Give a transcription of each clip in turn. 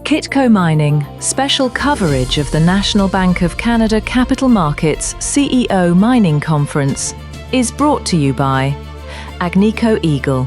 Kitco Mining, special coverage of the National Bank of Canada Capital Markets CEO Mining Conference, is brought to you by Agnico Eagle.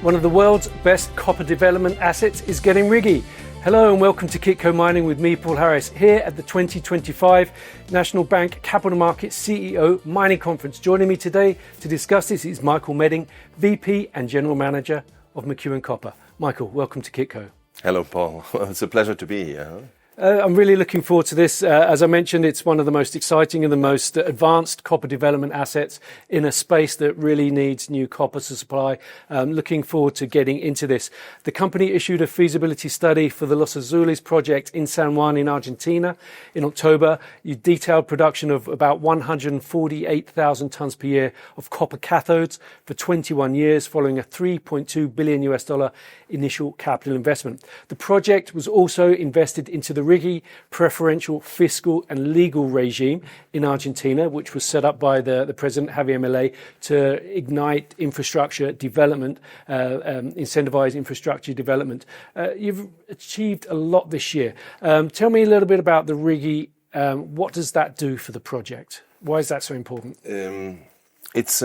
One of the world's best copper development assets is getting RIGI. Hello and welcome to Kitco Mining with me, Paul Harris, here at the 2025 National Bank Capital Markets CEO Mining Conference. Joining me today to discuss this is Michael Medding, VP and General Manager of McEwen Copper. Michael, welcome to Kitco. Hello, Paul. It's a pleasure to be here. I'm really looking forward to this. As I mentioned, it's one of the most exciting and the most advanced copper development assets in a space that really needs new copper to supply. Looking forward to getting into this. The company issued a feasibility study for the Los Azules project in San Juan in Argentina in October. You detailed production of about 148,000 tons per year of copper cathodes for 21 years, following a $3.2 billion initial capital investment. The project was also invested into the RIGI preferential fiscal and legal regime in Argentina, which was set up by the President Javier Milei to ignite infrastructure development, incentivize infrastructure development. You've achieved a lot this year. Tell me a little bit about the RIGI. What does that do for the project? Why is that so important? It's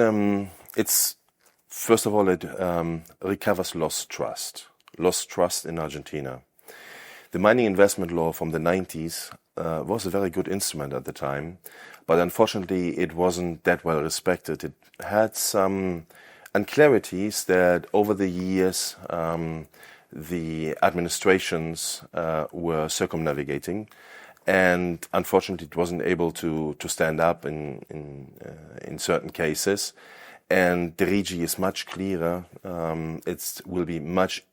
first of all, it recovers lost trust in Argentina. The mining investment law from the 90s was a very good instrument at the time, but unfortunately it wasn't that well respected. It had some unclarities that over the years the administrations were circumnavigating, and unfortunately it wasn't able to stand up in certain cases. And the RIGI is much clearer. It will be much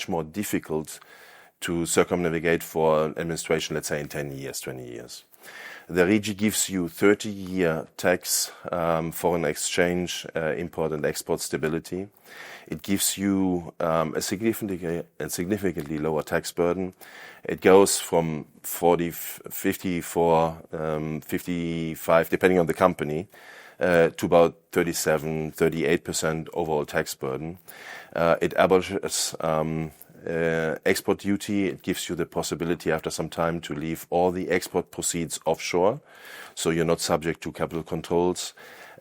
more difficult to circumnavigate for administration, let's say in 10 years, 20 years. The RIGI gives you 30-year tax, foreign exchange, import and export stability. It gives you a significantly lower tax burden. It goes from 54, 55, depending on the company, to about 37, 38% overall tax burden. It abolishes export duty. It gives you the possibility after some time to leave all the export proceeds offshore, so you're not subject to capital controls.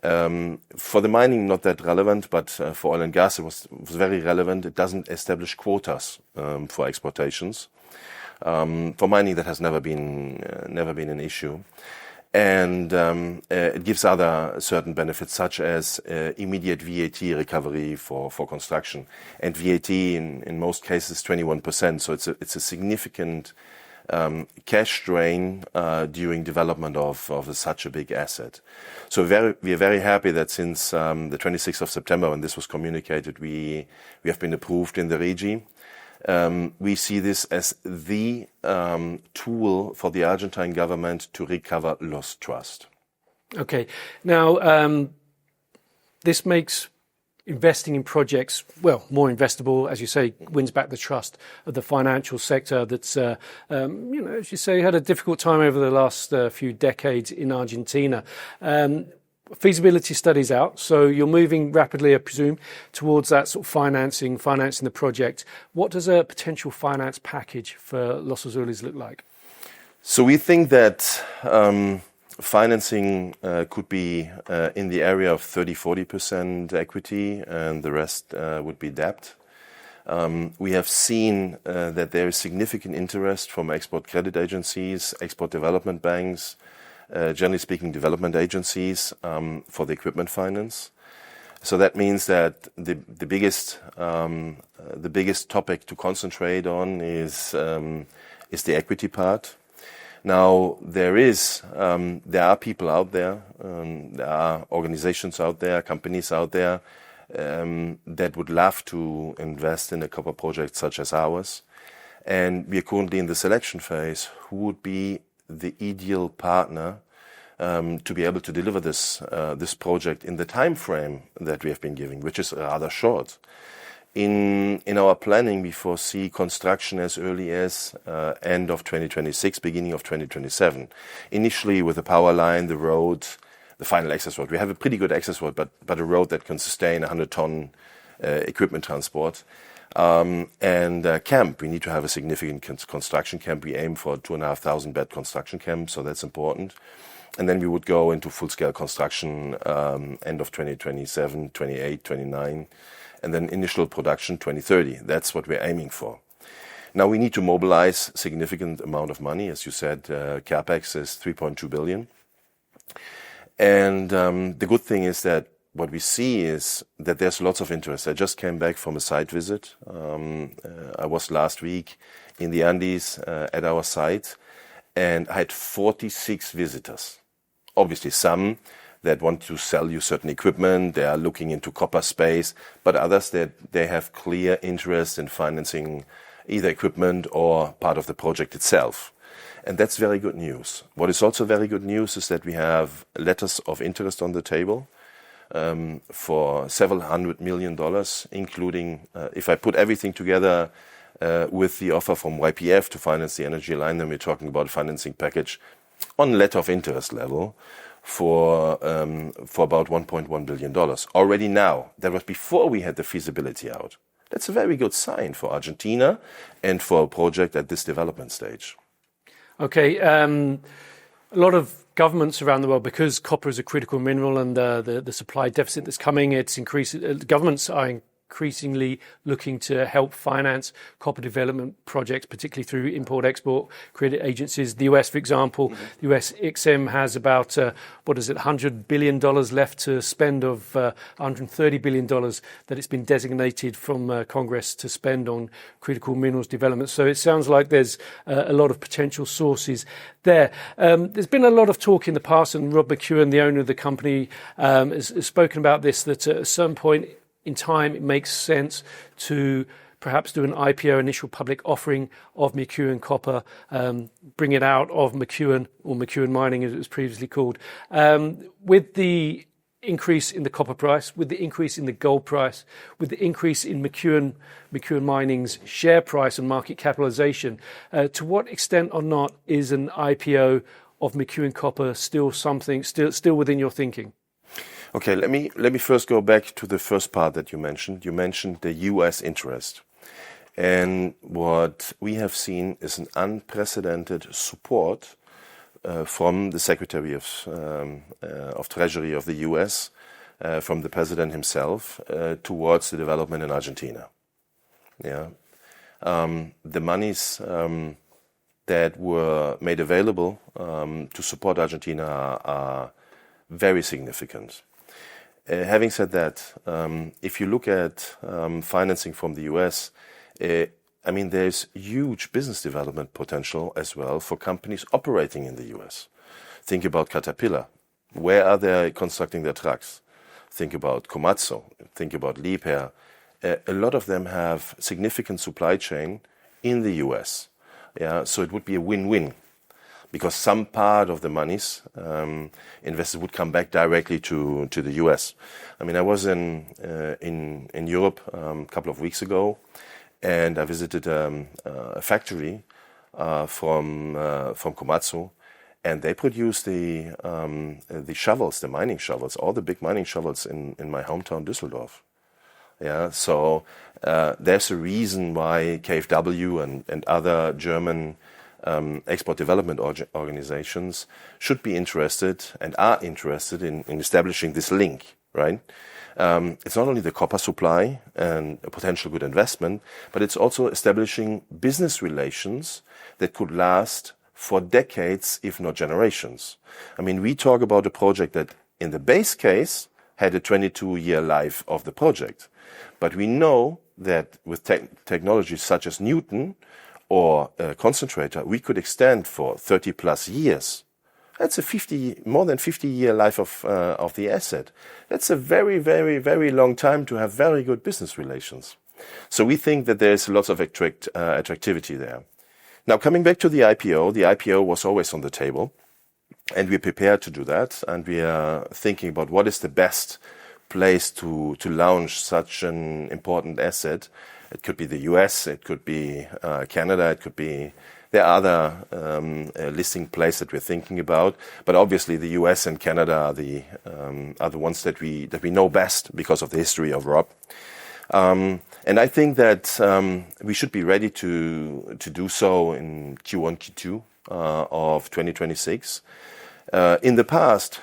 For the mining, not that relevant, but for oil and gas, it was very relevant. It doesn't establish quotas for exportations. For mining, that has never been an issue. And it gives other certain benefits, such as immediate VAT recovery for construction. And VAT in most cases 21%, so it's a significant cash drain during development of such a big asset. So we are very happy that since the 26th of September, when this was communicated, we have been approved in the RIGI. We see this as the tool for the Argentine government to recover lost trust. Okay. Now, this makes investing in projects, well, more investable, as you say, wins back the trust of the financial sector that's, as you say, had a difficult time over the last few decades in Argentina. Feasibility studies out, so you're moving rapidly, I presume, towards that sort of financing the project. What does a potential finance package for Los Azules look like? So we think that financing could be in the area of 30-40% equity, and the rest would be debt. We have seen that there is significant interest from export credit agencies, export development banks, generally speaking, development agencies for the equipment finance. So that means that the biggest topic to concentrate on is the equity part. Now there are people out there, there are organizations out there, companies out there that would love to invest in a copper project such as ours, and we are currently in the selection phase. Who would be the ideal partner to be able to deliver this project in the time frame that we have been giving, which is rather short. In our planning, we foresee construction as early as end of 2026, beginning of 2027. Initially with the power line, the road, the final access road. We have a pretty good access road, but a road that can sustain 100-ton equipment transport. Camp, we need to have a significant construction camp. We aim for a 2,500 bed construction camp, so that's important. And then we would go into full-scale construction end of 2027, 28, 29, and then initial production 2030. That's what we're aiming for. Now we need to mobilize significant amount of money. As you said, CapEx is 3.2 billion. And the good thing is that what we see is that there's lots of interest. I just came back from a site visit. I was last week in the Andes at our site, and I had 46 visitors. Obviously some that want to sell you certain equipment, they are looking into copper space, but others that they have clear interest in financing either equipment or part of the project itself. And that's very good news. What is also very good news is that we have letters of interest on the table for several $100 million, including, if I put everything together with the offer from YPF to finance the energy line, then we're talking about a financing package on letter of interest level for about $1.1 billion. Already now, that was before we had the feasibility out. That's a very good sign for Argentina and for a project at this development stage. Okay, a lot of governments around the world, because copper is a critical mineral and the supply deficit that's coming, it's increasing. Governments are increasingly looking to help finance copper development projects, particularly through import-export credit agencies. The US, for example, the US IXM has about, $100 billion left to spend of $130 billion that it's been designated from Congress to spend on critical minerals development. So it sounds like there's a lot of potential sources there. There's been a lot of talk in the past, and Rob McEwen, the owner of the company, has spoken about this, that at a certain point in time, it makes sense to perhaps do an IPO, initial public offering of McEwen Copper, bring it out of McEwen, or McEwen Mining as it was previously called. With the increase in the copper price, with the increase in the gold price, with the increase in McEwen Mining's share price and market capitalization, to what extent or not is an IPO of McEwen Copper still something, still within your thinking? Okay, let me first go back to the first part that you mentioned. You mentioned the U.S. interest. And what we have seen is an unprecedented support from the Secretary of Treasury of the U.S., from the President himself, towards the development in Argentina. Yeah, the monies that were made available to support Argentina are very significant. Having said that, if you look at financing from the U.S., there's huge business development potential as well for companies operating in the U.S. Think about Caterpillar. Where are they constructing their trucks? Think about Komatsu. Think about Liebherr. A lot of them have significant supply chain in the U.S. Yeah, so it would be a win-win, because some part of the monies invested would come back directly to the U.S. I was in Europe a couple of weeks ago, and I visited a factory from Komatsu, and they produce the shovels, the mining shovels, all the big mining shovels in my hometown Düsseldorf. Yeah, so there's a reason why KfW and other German export development organizations should be interested and are interested in establishing this link, right? It's not only the copper supply and a potential good investment, but it's also establishing business relations that could last for decades, if not generations. We talk about a project that in the base case had a 22-year life of the project. But we know that with technologies such as Newton or a concentrator, we could extend for 30 plus years. That's more than 50-year life of the asset. That's a very, very, very long time to have very good business relations. So we think that there's lots of attractivity there. Now, coming back to the IPO was always on the table, and we're prepared to do that. And we are thinking about what is the best place to launch such an important asset. It could be the US, it could be Canada, there are other listing places that we're thinking about, but obviously the US and Canada are the ones that we know best because of the history of Rob. And I think that we should be ready to do so in Q1, Q2 of 2026. In the past,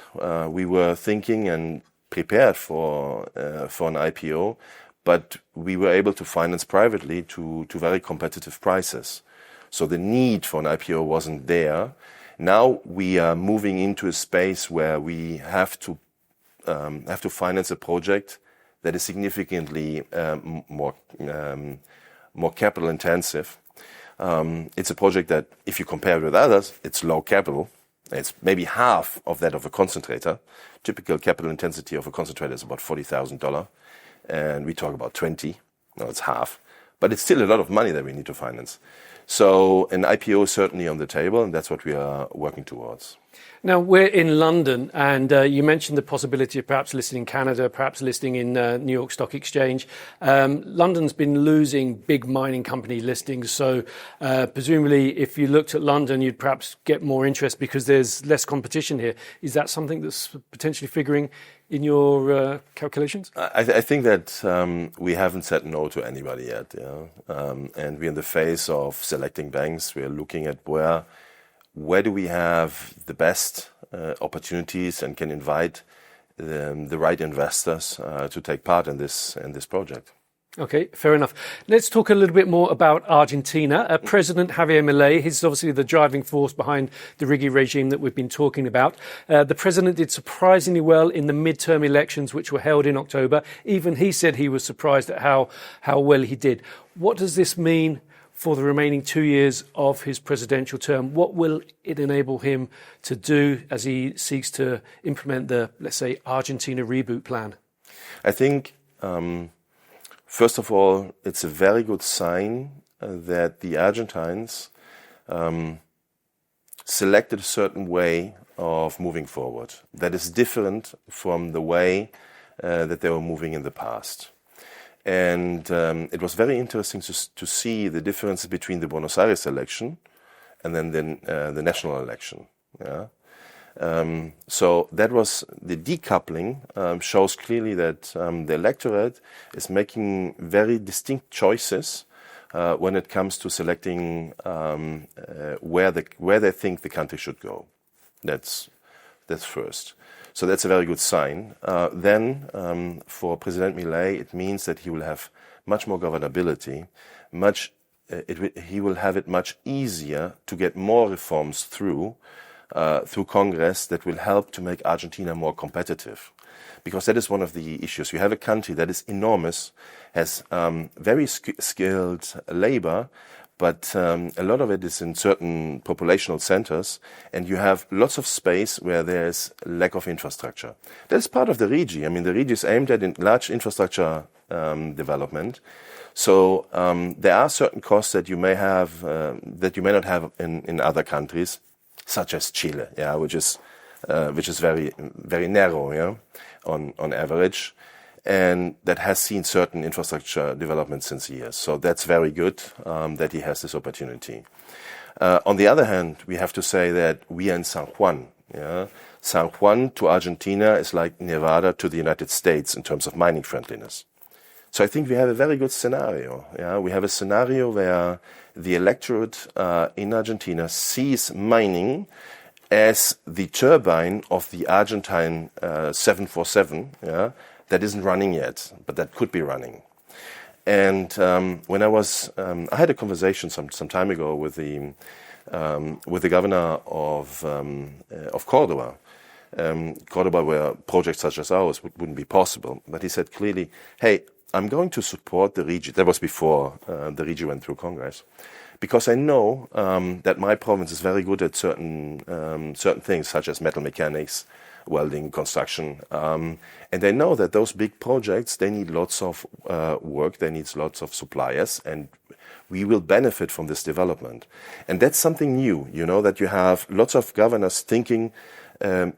we were thinking and prepared for an IPO, but we were able to finance privately to very competitive prices. So the need for an IPO wasn't there. Now we are moving into a space where we have to finance a project that is significantly more capital intensive. It's a project that, if you compare it with others, it's low capital. It's maybe half of that of a concentrator. Typical capital intensity of a concentrator is about $40,000, and we talk about 20. No, it's half, but it's still a lot of money that we need to finance. So an IPO is certainly on the table, and that's what we are working towards. Now, we're in London, and you mentioned the possibility of perhaps listing in Canada, perhaps listing in New York Stock Exchange. London's been losing big mining company listings, so presumably if you looked at London, you'd perhaps get more interest because there's less competition here. Is that something that's potentially figuring in your calculations? I think that we haven't said no to anybody yet. And we're in the phase of selecting banks. We're looking at where do we have the best opportunities and can invite the right investors to take part in this project. Okay, fair enough. Let's talk a little bit more about Argentina. President Javier Milei, he's obviously the driving force behind the RIGI regime that we've been talking about. The president did surprisingly well in the midterm elections, which were held in October. Even he said he was surprised at how well he did. What does this mean for the remaining 2 years of his presidential term? What will it enable him to do as he seeks to implement the, let's say, Argentina reboot plan? I think, first of all, it's a very good sign that the Argentines selected a certain way of moving forward that is different from the way that they were moving in the past. And it was very interesting to see the difference between the Buenos Aires election and then the national election. Yeah? So that was the decoupling shows clearly that the electorate is making very distinct choices when it comes to selecting where they think the country should go. That's first. So that's a very good sign. Then for President Milei, it means that he will have much more governability, he will have it much easier to get more reforms through Congress that will help to make Argentina more competitive. Because that is one of the issues. You have a country that is enormous, has very skilled labor, but a lot of it is in certain populational centers, and you have lots of space where there's lack of infrastructure. That's part of the RIGI. I mean, the RIGI is aimed at large infrastructure development. So there are certain costs that you may have that you may not have in other countries, such as Chile, which is very very narrow, on average. And that has seen certain infrastructure development since years. So that's very good that he has this opportunity. On the other hand, we have to say that we are in San Juan. San Juan to Argentina is like Nevada to the United States in terms of mining friendliness. So I think we have a very good scenario. We have a scenario where the electorate in Argentina sees mining as the turbine of the Argentine 747, that isn't running yet, but that could be running. And when I had a conversation some time ago with the governor of Cordoba. Cordoba, where projects such as ours wouldn't be possible. But he said clearly, "Hey, I'm going to support the RIGI." That was before the RIGI went through Congress, because I know that my province is very good at certain things, such as metal mechanics, welding, construction, and they know that those big projects, they need lots of work, they need lots of suppliers, and we will benefit from this development. And that's something new, that you have lots of governors thinking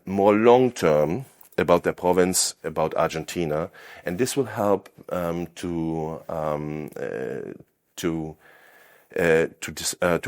more long-term about their province, about Argentina, and this will help to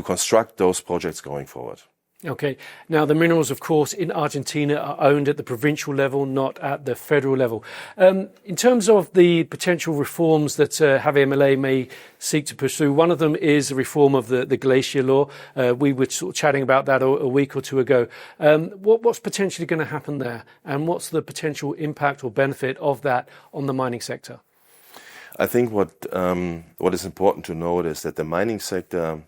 construct those projects going forward. Okay. Now, the minerals, of course, in Argentina are owned at the provincial level, not at the federal level. In terms of the potential reforms that Javier Milei may seek to pursue, one of them is a reform of the Glacier law. We were sort of chatting about that a week or two ago. What's potentially going to happen there? And what's the potential impact or benefit of that on the mining sector? I think what is important to note is that the mining sector,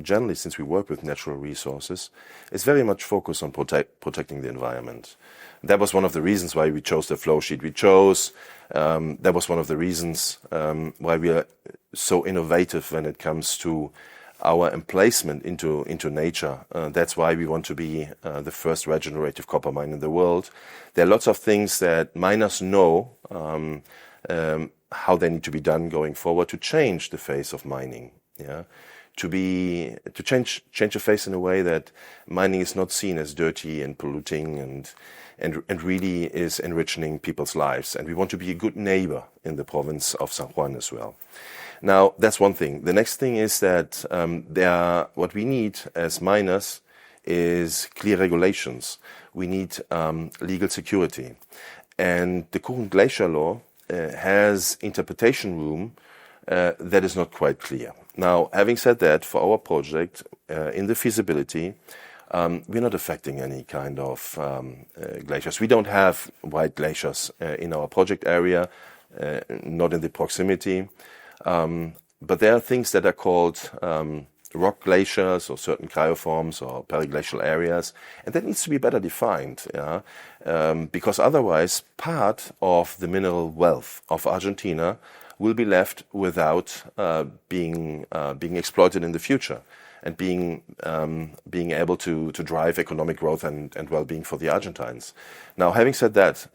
generally, since we work with natural resources, is very much focused on protecting the environment. That was one of the reasons why we chose the flow sheet we chose. That was one of the reasons why we are so innovative when it comes to our emplacement into nature. That's why we want to be the first regenerative copper mine in the world. There are lots of things that miners know how they need to be done going forward to change the face of mining. Yeah, to change the face in a way that mining is not seen as dirty and polluting and really is enriching people's lives. And we want to be a good neighbor in the province of San Juan as well. Now, that's one thing. The next thing is that what we need as miners is clear regulations. We need legal security. And the current Glacier law has interpretation room that is not quite clear. Now, having said that, for our project, in the feasibility, we're not affecting any kind of glaciers. We don't have white glaciers in our project area, not in the proximity. But there are things that are called rock glaciers or certain cryoforms or periglacial areas, and that needs to be better defined, because otherwise part of the mineral wealth of Argentina will be left without being exploited in the future and being able to drive economic growth and well-being for the Argentines. Now, having said that,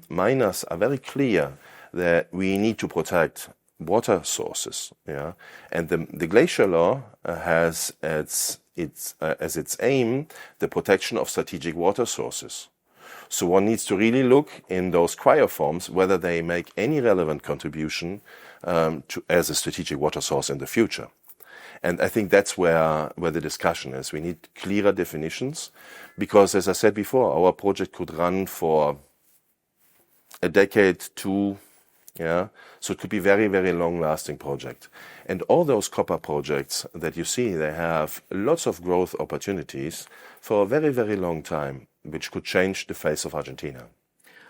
miners are very clear that we need to protect water sources, and the Glacier law has as its aim the protection of strategic water sources. So one needs to really look in those cryoforms whether they make any relevant contribution as a strategic water source in the future. And I think that's where the discussion is. We need clearer definitions because, as I said before, our project could run for a decade, two. So it could be very, very long-lasting project. And all those copper projects that you see, they have lots of growth opportunities for a very, very long time, which could change the face of Argentina.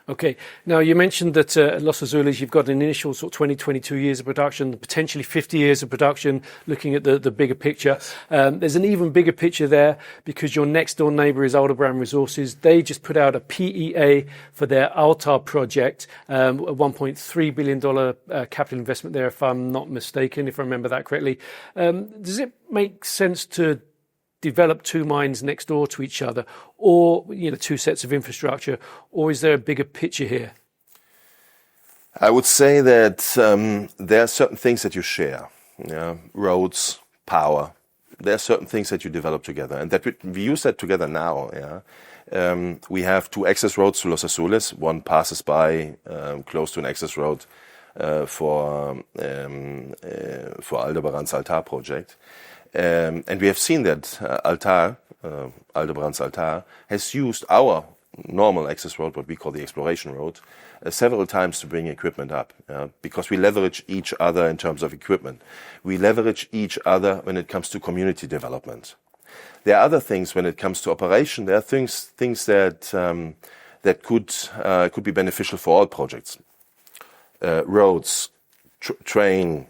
Okay. Now, you mentioned that at Los Azules, you've got an initial sort of 20, 22 years of production, potentially 50 years of production, looking at the bigger picture. There's an even bigger picture there because your next door neighbor is Aldebaran Resources. They just put out a PEA for their Altar project, a $1.3 billion capital investment there, if I'm not mistaken, if I remember that correctly. Does it make sense to develop two mines next door to each other, or two sets of infrastructure, or is there a bigger picture here? I would say that there are certain things that you share, roads, power. There are certain things that you develop together, and that we use that together now. We have two access roads to Los Azules. One passes by close to an access road for Aldebaran's Altar project. And we have seen that Aldebaran's Altar, has used our normal access road, what we call the exploration road, several times to bring equipment up, because we leverage each other in terms of equipment. We leverage each other when it comes to community development. There are other things when it comes to operation. There are things that could be beneficial for all projects. Roads, train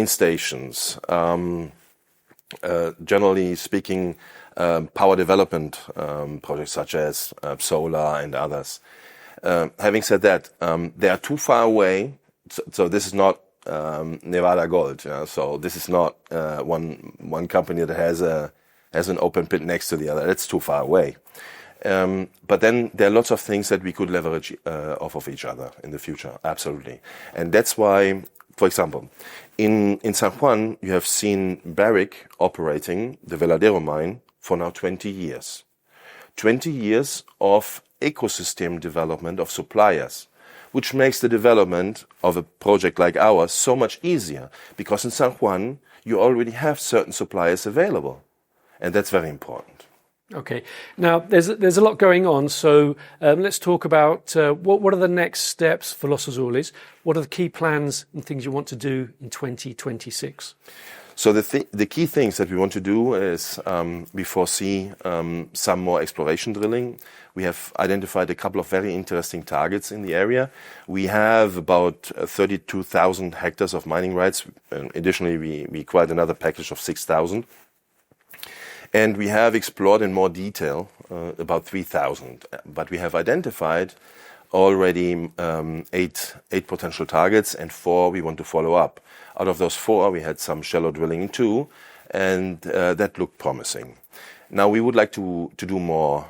stations, generally speaking, power development projects such as solar and others. Having said that, they are too far away, so this is not Nevada Gold. So this is not one company that has an open pit next to the other. That's too far away. But then there are lots of things that we could leverage off of each other in the future, absolutely. And that's why, for example, in San Juan, you have seen Barrick operating the Veladero mine for now 20 years. 20 years of ecosystem development of suppliers, which makes the development of a project like ours so much easier, because in San Juan, you already have certain suppliers available. And that's very important. Okay. Now, there's a lot going on, so let's talk about what are the next steps for Los Azules? What are the key plans and things you want to do in 2026? So the key things that we want to do is we foresee some more exploration drilling. We have identified a couple of very interesting targets in the area. We have about 32,000 hectares of mining rights. Additionally, we acquired another package of 6,000. And we have explored in more detail about 3,000. But we have identified already eight potential targets, and 4 we want to follow up. Out of those 4, we had some shallow drilling too, and that looked promising. Now, we would like to do more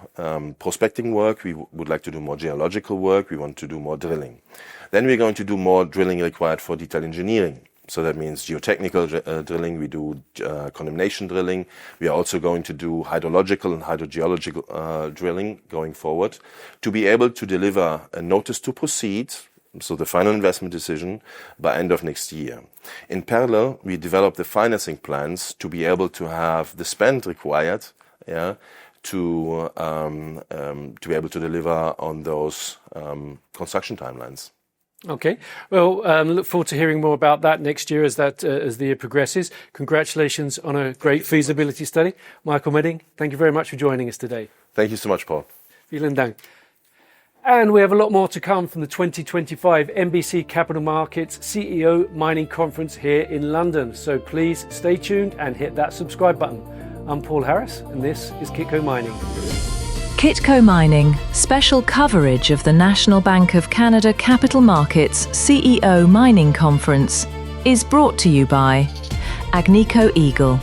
prospecting work. We would like to do more geological work. We want to do more drilling. Then we're going to do more drilling required for detail engineering. So that means geotechnical drilling. We do condemnation drilling. We are also going to do hydrological and hydrogeological drilling going forward to be able to deliver a notice to proceed, so the final investment decision, by end of next year. In parallel, we develop the financing plans to be able to have the spend required, to be able to deliver on those construction timelines. Okay. Well, look forward to hearing more about that next year as the year progresses. Congratulations on a great feasibility study. Michael Medding, thank you very much for joining us today. Thank you so much, Paul. Vielen Dank. And we have a lot more to come from the 2025 NBC Capital Markets CEO Mining Conference here in London. So please stay tuned and hit that subscribe button. I'm Paul Harris, and this is Kitco Mining. Kitco Mining, special coverage of the National Bank of Canada Capital Markets CEO Mining Conference, is brought to you by Agnico Eagle.